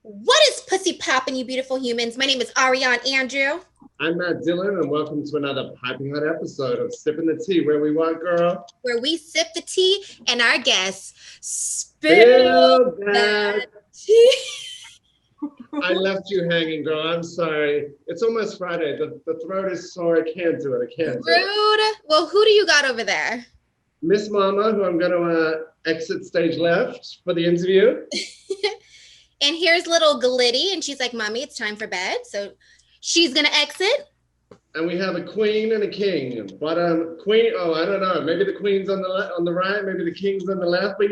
What is pussy poppin', you beautiful humans? My name is Ariane Andrew. I'm Matt Dillon, and welcome to another piping hot episode of Sippin' the Tea, where we want, girl. Where we sip the tea and our guests Spill spill that that tea. I left you hanging, girl. I'm sorry. It's almost Friday. The throat is sore. I can't do it. I can't do it. Rude. Well, who do you got over there? Miss Mama, who I'm going to exit stage left for the interview. And here's little Glitty, and she's like, Mommy, it's time for bed. So she's going to exit. And we have a queen and a king. But queen, I don't know. Maybe the queen's on the right, maybe the king's on the left. But,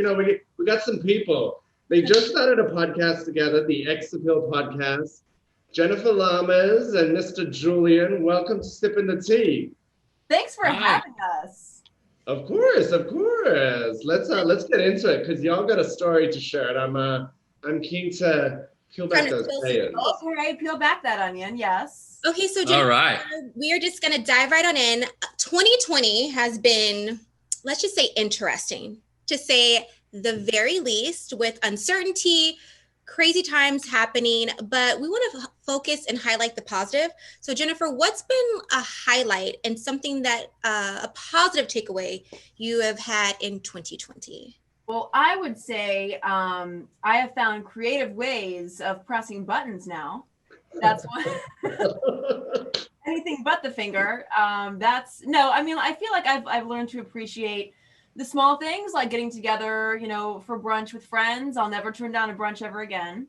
we got some people. They just started a podcast together, the X Appeal podcast. Jennifer Lahmers and Mr. Julien, welcome to Sippin' the Tea. Thanks for having us. Of course. Let's get into it because y'all got a story to share, and I'm keen to peel back those layers. Okay, peel back that onion. Yes. Okay, so Jennifer, all right, we are just gonna dive right on in. 2020 has been, let's just say, interesting, to say the very least, with uncertainty, crazy times happening, but we want to focus and highlight the positive. So Jennifer, what's been a highlight and something that a positive takeaway you have had in 2020? Well, I would say I have found creative ways of pressing buttons now. That's what anything but the finger. I feel like I've learned to appreciate the small things, like getting together, for brunch with friends. I'll never turn down a brunch ever again.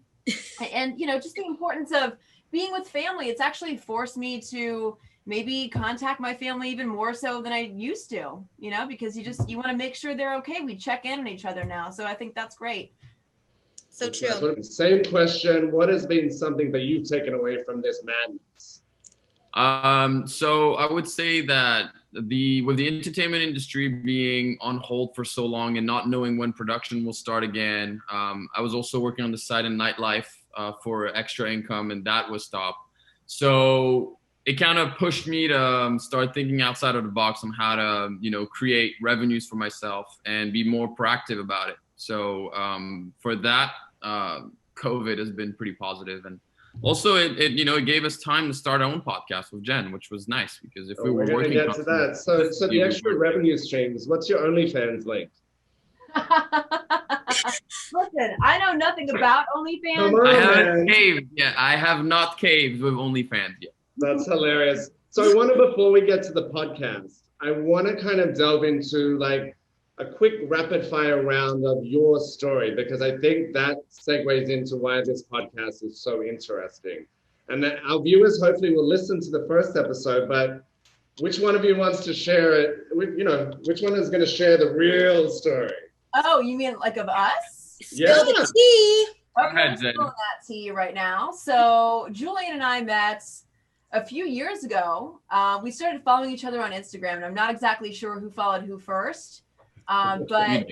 And, just the importance of being with family. It's actually forced me to maybe contact my family even more so than I used to, because you want to make sure they're okay. We check in on each other now. So I think that's great. So true. Same question. What has been something that you've taken away from this madness? So I would say that with the entertainment industry being on hold for so long and not knowing when production will start again, I was also working on the side in nightlife for extra income, and that was stopped. So it kind of pushed me to start thinking outside of the box on how to, create revenues for myself and be more proactive about it. So for that, COVID has been pretty positive, and also it gave us time to start our own podcast with Jen, which was nice because if we were working to get to that. So the extra revenue streams. What's your OnlyFans link? Listen, I know nothing about OnlyFans. I haven't caved. Yeah, I have not caved with OnlyFans yet. That's hilarious. So before we get to the podcast, I want to kind of delve into like a quick rapid fire round of your story, because I think that segues into why this podcast is so interesting. And that our viewers hopefully will listen to the first episode, but which one of you wants to share it? Which one is going to share the real story? Oh, you mean like of us? Yeah. Spill the tea. Okay, I'm spilling that tea right now. So Julien and I met a few years ago. We started following each other on Instagram, and I'm not exactly sure who followed who first. But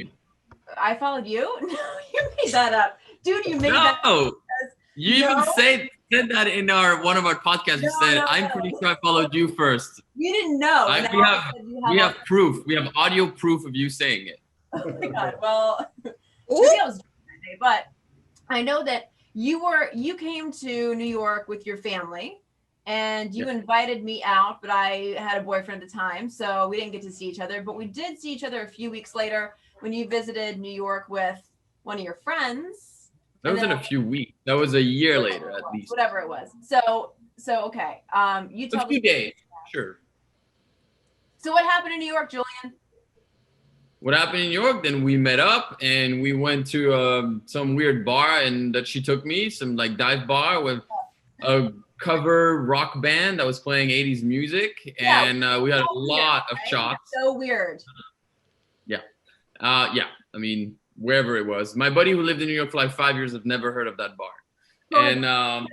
I followed you. No, you made that up, dude. You made that up. No, you even said that in one of our podcasts. You said, "I'm pretty sure I followed you first." You didn't know. We have proof. We have audio proof of you saying it. Oh my god. Well, maybe I was that day, but I know that you came to New York with your family. And you invited me out, but I had a boyfriend at the time, so we didn't get to see each other. But we did see each other a few weeks later when you visited New York with one of your friends. That wasn't a few weeks. That was a year later, at least. Whatever it was. So okay. You tell me. A few days, sure. So what happened in New York, Julien? What happened in New York? Then we met up and we went to some weird bar, and that she took me, some like dive bar with a cover rock band that was playing 80s music, and we had a lot of shots. So weird. Yeah. I mean, wherever it was. My buddy who lived in New York for like 5 years have never heard of that bar. And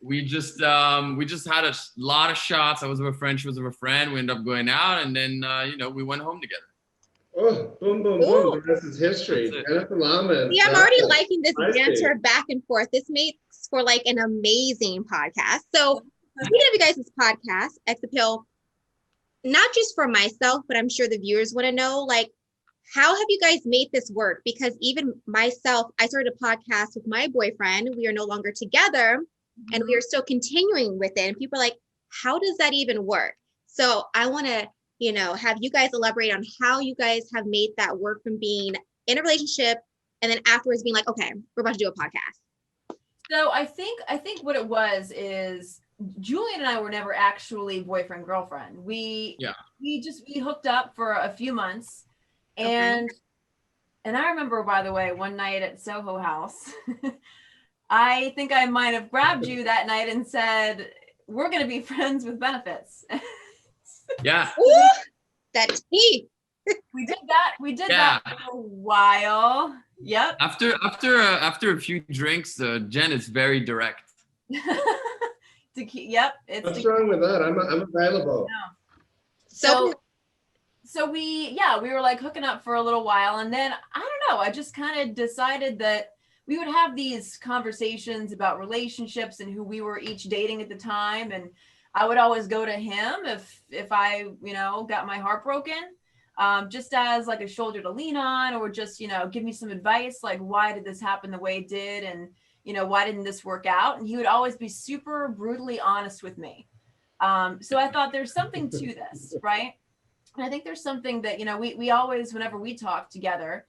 we just had a lot of shots. I was with a friend, she was with a friend. We ended up going out, and then we went home together. Oh, boom, boom, boom. The rest is history. Jennifer Lahmers. Yeah, I'm already liking this banter back and forth. This makes for like an amazing podcast. So speaking of you guys' podcast, X Appeal, not just for myself, but I'm sure the viewers want to know, like, how have you guys made this work? Because even myself, I started a podcast with my boyfriend. We are no longer together and we are still continuing with it. And people are like, how does that even work? So I want to, have you guys elaborate on how you guys have made that work from being in a relationship and then afterwards being like, okay, we're about to do a podcast. So I think what it was is Julian and I were never actually boyfriend girlfriend. We hooked up for a few months, and I remember, by the way, one night at Soho House, I think I might have grabbed you that night and said, "We're going to be friends with benefits." Yeah. Ooh, that's me. We did that for a while. Yep. After a few drinks, Jen is very direct. Yep. What's wrong with that? I'm available. No. So we were like hooking up for a little while, and then I don't know, I just kind of decided that we would have these conversations about relationships and who we were each dating at the time, and I would always go to him if I got my heart broken, just as like a shoulder to lean on, or just give me some advice, like, why did this happen the way it did, and why didn't this work out? And he would always be super brutally honest with me. So I thought there's something to this, right? And I think there's something that, we always, whenever we talk together,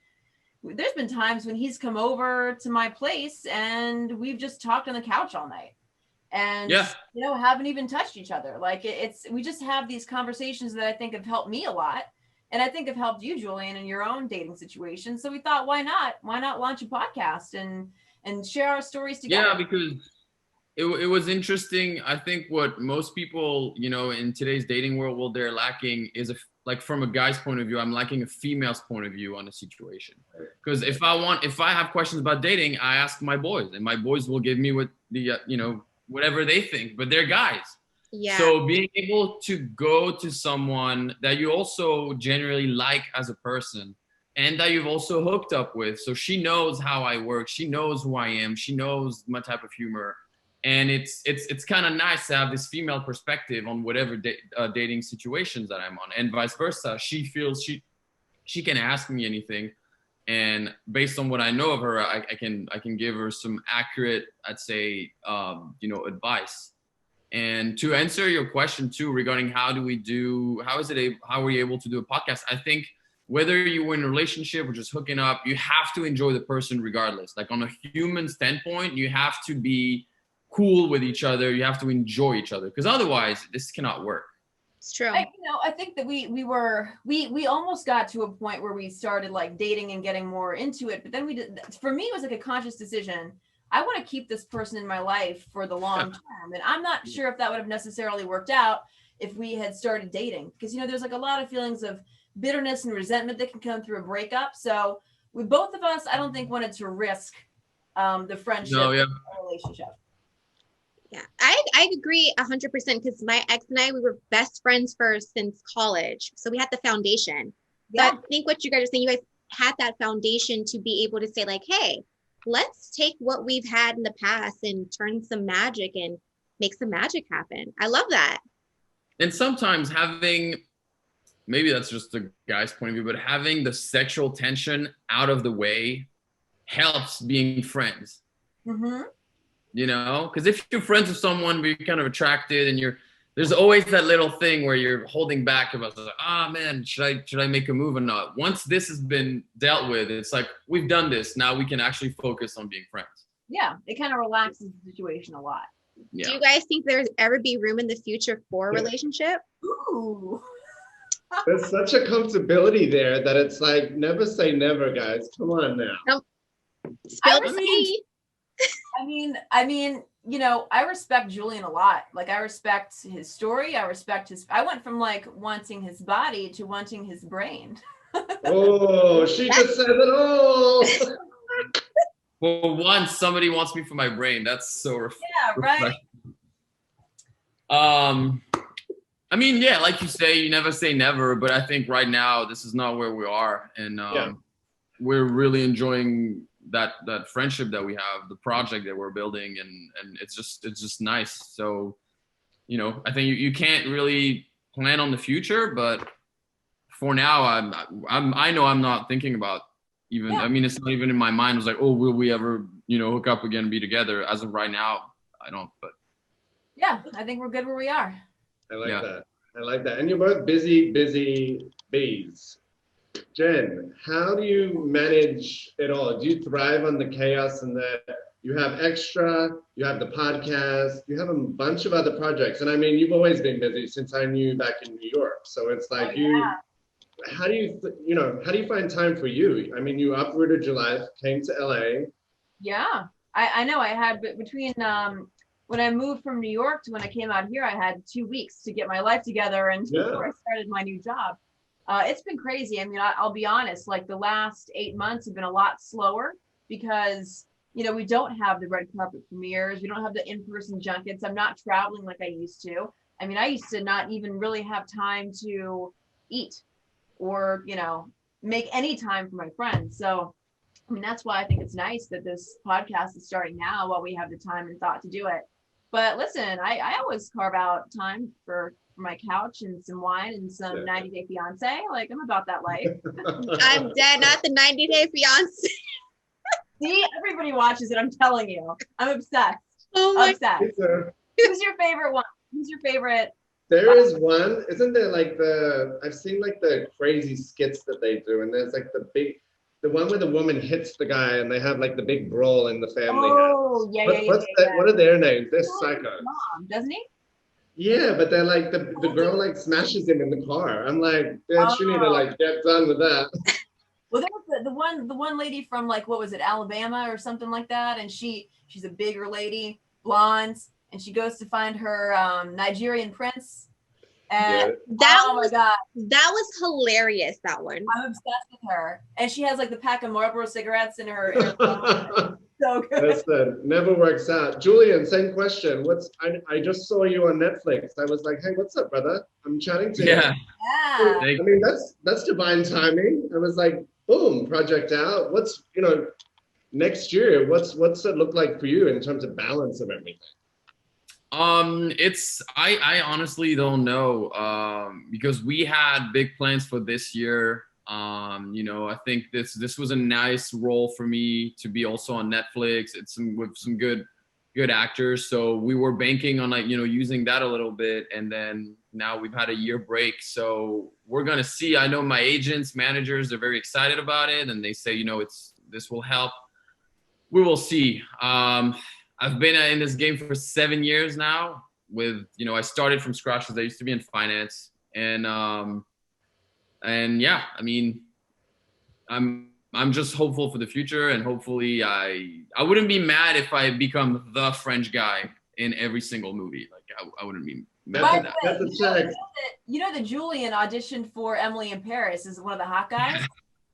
there's been times when he's come over to my place and we've just talked on the couch all night and, haven't even touched each other. Like we just have these conversations that I think have helped me a lot. And I think have helped you, Julien, in your own dating situation. So we thought, why not launch a podcast and share our stories together? Yeah, because it was interesting. I think what most people, in today's dating world, they're lacking is like from a guy's point of view, I'm lacking a female's point of view on a situation. Because if I have questions about dating, I ask my boys, and my boys will give me what the whatever they think, but they're guys. Yeah. So being able to go to someone that you also generally like as a person, and that you've also hooked up with, so she knows how I work, she knows who I am, she knows my type of humor. And it's kind of nice to have this female perspective on whatever dating situations that I'm on, and vice versa. She feels she can ask me anything, and based on what I know of her, I can give her some accurate, I'd say, advice. And to answer your question too regarding how are we able to do a podcast? I think whether you were in a relationship or just hooking up, you have to enjoy the person regardless. Like on a human standpoint, you have to be cool with each other. You have to enjoy each other, because otherwise this cannot work. It's true. I think that we almost got to a point where we started like dating and getting more into it, but then for me, it was like a conscious decision. I want to keep this person in my life for the long term. And I'm not sure if that would have necessarily worked out if we had started dating, because there's like a lot of feelings of bitterness and resentment that can come through a breakup. So we both of us, I don't think, wanted to risk the friendship or relationship. Yeah, I agree 100%, because my ex and I, we were best friends first since college. So we had the foundation. Yeah. But I think what you guys are saying, you guys had that foundation to be able to say like, hey, let's take what we've had in the past and turn some magic and make some magic happen. I love that. And sometimes maybe that's just the guy's point of view, but having the sexual tension out of the way helps being friends. Mm-hmm. Because if you're friends with someone, but you're kind of attracted, and there's always that little thing where you're holding back about, man, should I make a move or not? Once this has been dealt with, it's like, we've done this. Now we can actually focus on being friends. Yeah, it kind of relaxes the situation a lot. Yeah. Do you guys think there's ever be room in the future for a relationship? Ooh. There's such a comfortability there that it's like, never say never, guys. Come on now. Nope. Spill the tea. I mean, I respect Julien a lot. Like, I respect his story. I went from like wanting his body to wanting his brain. Oh, she just said it all. For once, somebody wants me for my brain. That's so right. Like you say, you never say never, but I think right now this is not where we are, and we're really enjoying that friendship that we have, the project that we're building, and it's just nice. So, I think you can't really plan on the future, but for now, I know I'm not thinking about even. I mean, it's not even in my mind. It was like, oh, will we ever, hook up again and be together? As of right now, I don't. But yeah, I think we're good where we are. I like that. I like that. And you're both busy bees. Jen, how do you manage it all? Do you thrive on the chaos and that you have extra, you have the podcast, you have a bunch of other projects? And I mean, you've always been busy since I knew you back in New York. So it's like how do you find time for you? I mean, you uprooted your life, came to LA. Yeah, I know I had between when I moved from New York to when I came out here, I had 2 weeks to get my life together and before I started my new job. It's been crazy. I mean, I'll be honest, like the last 8 months have been a lot slower because, we don't have the red carpet premieres. We don't have the in-person junkets. I'm not traveling like I used to. I mean, I used to not even really have time to eat or, make any time for my friends. So, I mean, that's why I think it's nice that this podcast is starting now while we have the time and thought to do it. But listen, I always carve out time for my couch and some wine and some 90 Day Fiance. Like, I'm about that life. I'm dead, not the 90 Day Fiance. See, everybody watches it. I'm telling you, I'm obsessed. Oh my obsessed. Who's your favorite one? Who's your favorite? There is one. Isn't there like I've seen like the crazy skits that they do, and there's like the one where the woman hits the guy and they have like the big brawl in the family. Oh, What are their names? They're psychos. Mom, doesn't he? Yeah, but they're like the girl like smashes him in the car. I'm like, bitch, you need to like get done with that. Well, there was the one lady from like, what was it, Alabama or something like that, and she's a bigger lady, blonde, and she goes to find her Nigerian prince. And my God, that was hilarious. That one. I'm obsessed with her, and she has like the pack of Marlboro cigarettes in her. So good. Listen, never works out. Julian, same question. I just saw you on Netflix. I was like, hey, what's up, brother? I'm chatting to you. Yeah. I mean, that's divine timing. I was like, boom, project out. What's next year? What's it look like for you in terms of balance of everything? I honestly don't know because we had big plans for this year. I think this was a nice role for me to be also on Netflix. It's with some good actors. So we were banking on using that a little bit, and then now we've had a year break. So we're gonna see. I know my agents, managers are very excited about it, and they say this will help. We will see. I've been in this game for 7 years now. I started from scratch because I used to be in finance, and yeah, I mean, I'm just hopeful for the future, and hopefully I wouldn't be mad if I become the French guy in every single movie. Like I wouldn't be mad at that. That Julien auditioned for Emily in Paris is one of the hot guys.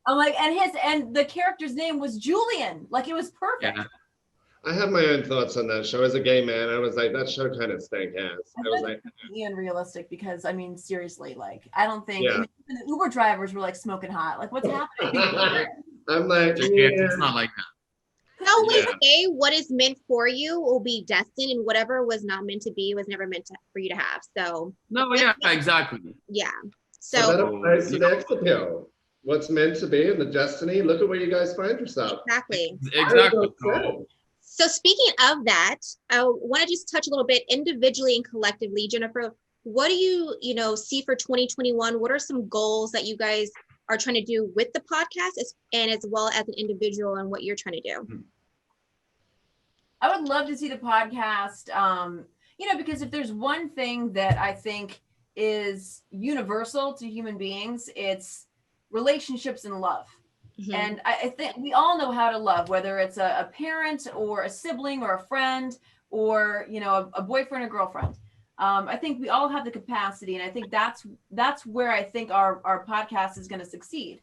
I'm like, and the character's name was Julien. Like, it was perfect. Yeah. I have my own thoughts on that show. As a gay man, I was like, that show kind of stank ass. I was like, unrealistic because, I mean, seriously, like, I don't think even the Uber drivers were like smoking hot. Like, what's happening? I'm like, it's not like that. I always say what is meant for you will be destined, and whatever was not meant to be was never meant for you to have. So no, yeah, exactly. Yeah. So that applies to the X appeal. What's meant to be and the destiny. Look at where you guys find yourself. Exactly. So speaking of that, I want to just touch a little bit individually and collectively. Jennifer, what do you see for 2021? What are some goals that you guys are trying to do with the podcast and as well as an individual and what you're trying to do? I would love to see the podcast, because if there's one thing that I think is universal to human beings, it's relationships and love. Mm-hmm. And I think we all know how to love, whether it's a parent or a sibling or a friend or, a boyfriend or girlfriend. I think we all have the capacity. And I think that's where I think our podcast is going to succeed,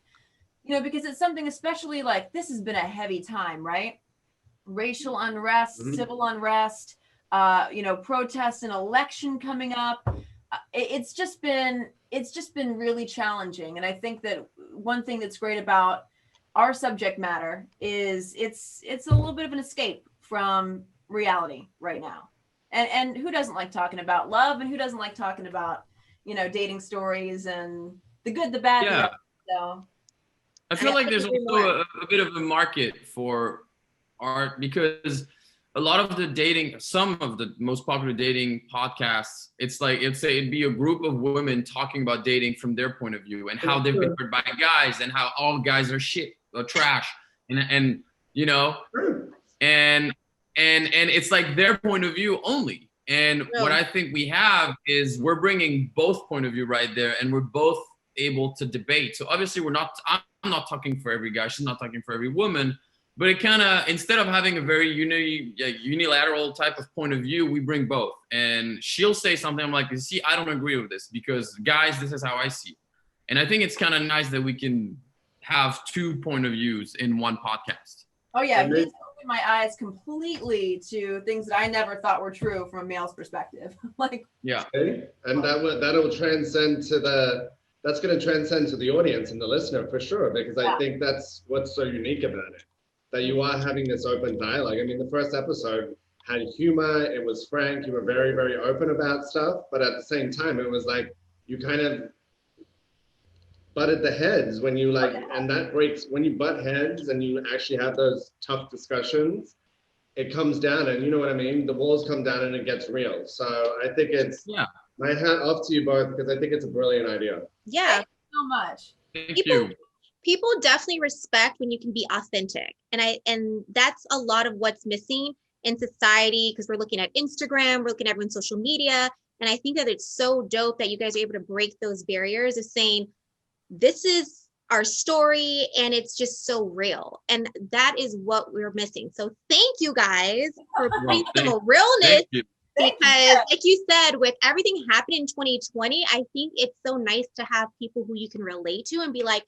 because it's something, especially like this has been a heavy time, right? Racial unrest, civil unrest, protests and election coming up. It's just been really challenging. And I think that one thing that's great about our subject matter is it's a little bit of an escape from reality right now. And who doesn't like talking about love, and who doesn't like talking about, dating stories and, the good, the bad. Yeah. So I feel like there's also a bit of a market for art because a lot of the dating, some of the most popular dating podcasts, it's like, it'd be a group of women talking about dating from their point of view and how they've been hurt by guys and how all guys are shit or trash. And you know, and it's like their point of view only. And what I think we have is we're bringing both point of view right there, and we're both able to debate. So obviously I'm not talking for every guy, she's not talking for every woman, but it kind of, instead of having a very unilateral type of point of view, we bring both. And she'll say something, I'm like, see, I don't agree with this because guys, this is how I see it. And I think it's kind of nice that we can have two point of views in one podcast. Oh yeah, he's opened my eyes completely to things that I never thought were true from a male's perspective. Like, yeah, and that'll transcend to that's going to transcend to the audience and the listener for sure, because I think that's what's so unique about it, that you are having this open dialogue. I mean, the first episode had humor, it was frank, you were very, very open about stuff, but at the same time, it was like you kind of butted the heads when you and that breaks, when you butt heads and you actually have those tough discussions, it comes down, and you know what I mean? The walls come down and it gets real. So I think it's, my hat off to you both, because I think it's a brilliant idea. Yeah. Thank you so much. Thank you. People definitely respect when you can be authentic. And that's a lot of what's missing in society, because we're looking at Instagram, we're looking at everyone's social media. And I think that it's so dope that you guys are able to break those barriers of saying, this is our story and it's just so real. And that is what we're missing. So thank you guys for bringing some realness. Because like you said, with everything happening in 2020, I think it's so nice to have people who you can relate to and be like,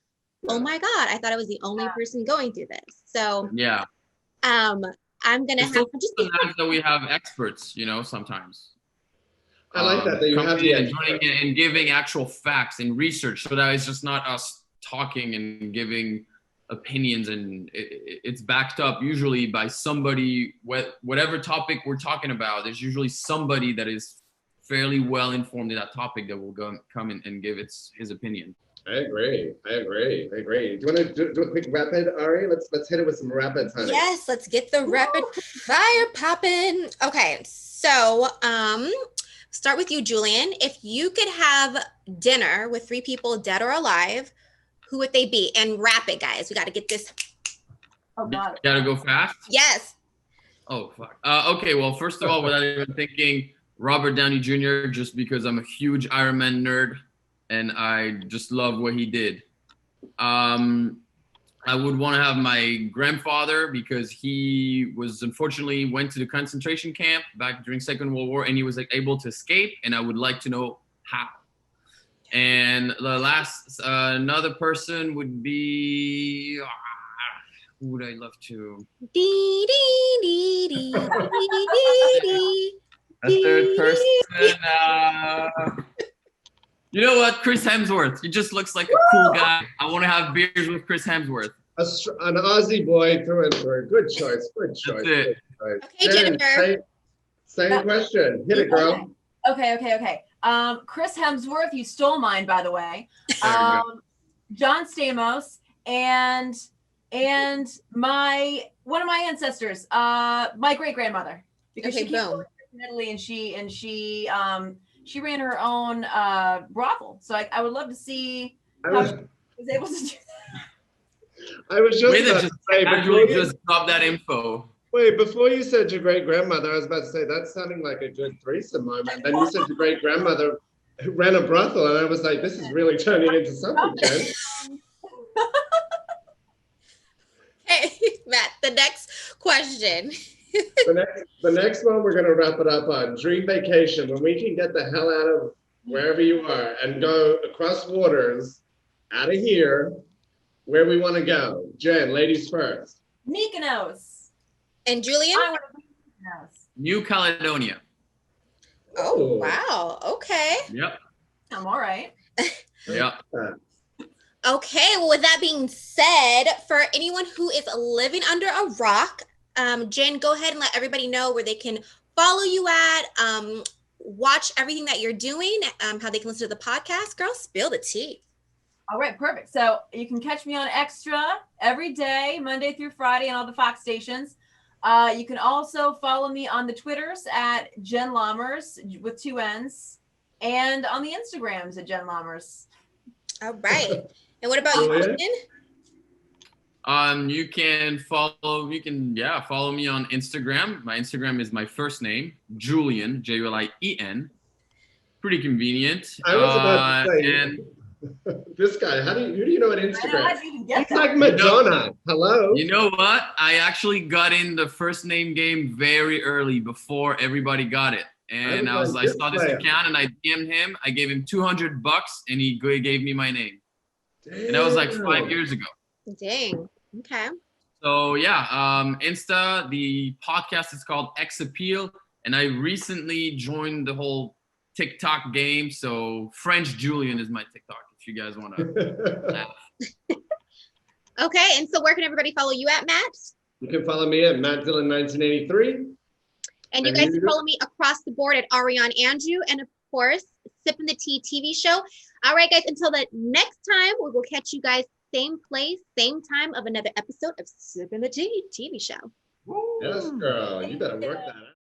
oh my God, I thought I was the only person going through this. So I'm gonna have to just nice that we have experts, you know, sometimes. I like that you have the joining in and giving actual facts and research, so that it's just not us talking and giving opinions, and it's backed up usually by somebody. Whatever topic we're talking about, there's usually somebody that is fairly well informed in that topic that will come in and give his opinion. I agree. Do you want to do a quick rapid, Ari? Let's hit it with some rapids, honey. Yes, let's get the rapid fire popping. Okay, so start with you, Julien. If you could have dinner with 3 people, dead or alive, who would they be? And rapid, guys. We got to get this. Oh God. Gotta go fast? Yes. Oh fuck. Okay. Well, first of all, without even thinking, Robert Downey Jr. Just because I'm a huge Iron Man nerd, and I just love what he did. I would want to have my grandfather, because he was unfortunately went to the concentration camp back during Second World War, and he was able to escape, and I would like to know how. And the last, another person would be, who would I love to? A third person. You know what? Chris Hemsworth. He just looks like a cool guy. I want to have beers with Chris Hemsworth. An Aussie boy through and through. Good choice. That's it. Okay, Jennifer. Same question. Hit it, girl. Okay. Chris Hemsworth, you stole mine, by the way. John Stamos and one of my ancestors, my great grandmother, because she came from Italy, and she ran her own brothel. So I would love to see how she was able to do that. I was just about to say, just drop that info. Wait, before you said your great grandmother, I was about to say that's sounding like a good threesome moment. Then you said your great grandmother ran a brothel, and I was like, this is really turning into something, Jen. Hey, Matt, the next question. The next one we're going to wrap it up on dream vacation, when we can get the hell out of wherever you are and go across waters out of here, where we want to go. Jen, ladies first. Mykonos. And Julien? I want to be Mykonos. New Caledonia. Oh, wow. Okay. Yep. I'm all right. Yep. Okay, well, with that being said, for anyone who is living under a rock, Jen, go ahead and let everybody know where they can follow you at, watch everything that you're doing, how they can listen to the podcast. Girl, spill the tea. All right, perfect. So you can catch me on Extra every day, Monday through Friday, on all the Fox stations. You can also follow me on the Twitters at Jen Lahmers with 2 N's, and on the Instagrams at Jen Lahmers. All right. And what about you, Julian? You can follow me on Instagram. My Instagram is my first name, Julien, Julien. Pretty convenient. I was about to say, and this guy, who do you know on Instagram? How'd you even get He's that? like Madonna. Hello. you know what? I actually got in the first name game very early before everybody got it. And I saw this account and I DM'd him. I gave him $200 and he gave me my name. Damn. And that was like 5 years ago. Dang. Okay. So yeah, Insta, the podcast is called X Appeal. And I recently joined the whole TikTok game. So French Julien is my TikTok if you guys want to laugh. Okay. And so where can everybody follow you at, Matt? You can follow me at Matt Dillon 1983. And you guys can follow me across the board at Ariane Andrew. And of course, Sippin' the Tea TV show. All right, guys, until the next time, we will catch you guys same place, same time of another episode of Sippin' the Tea TV show. Yes, girl. You better work that out.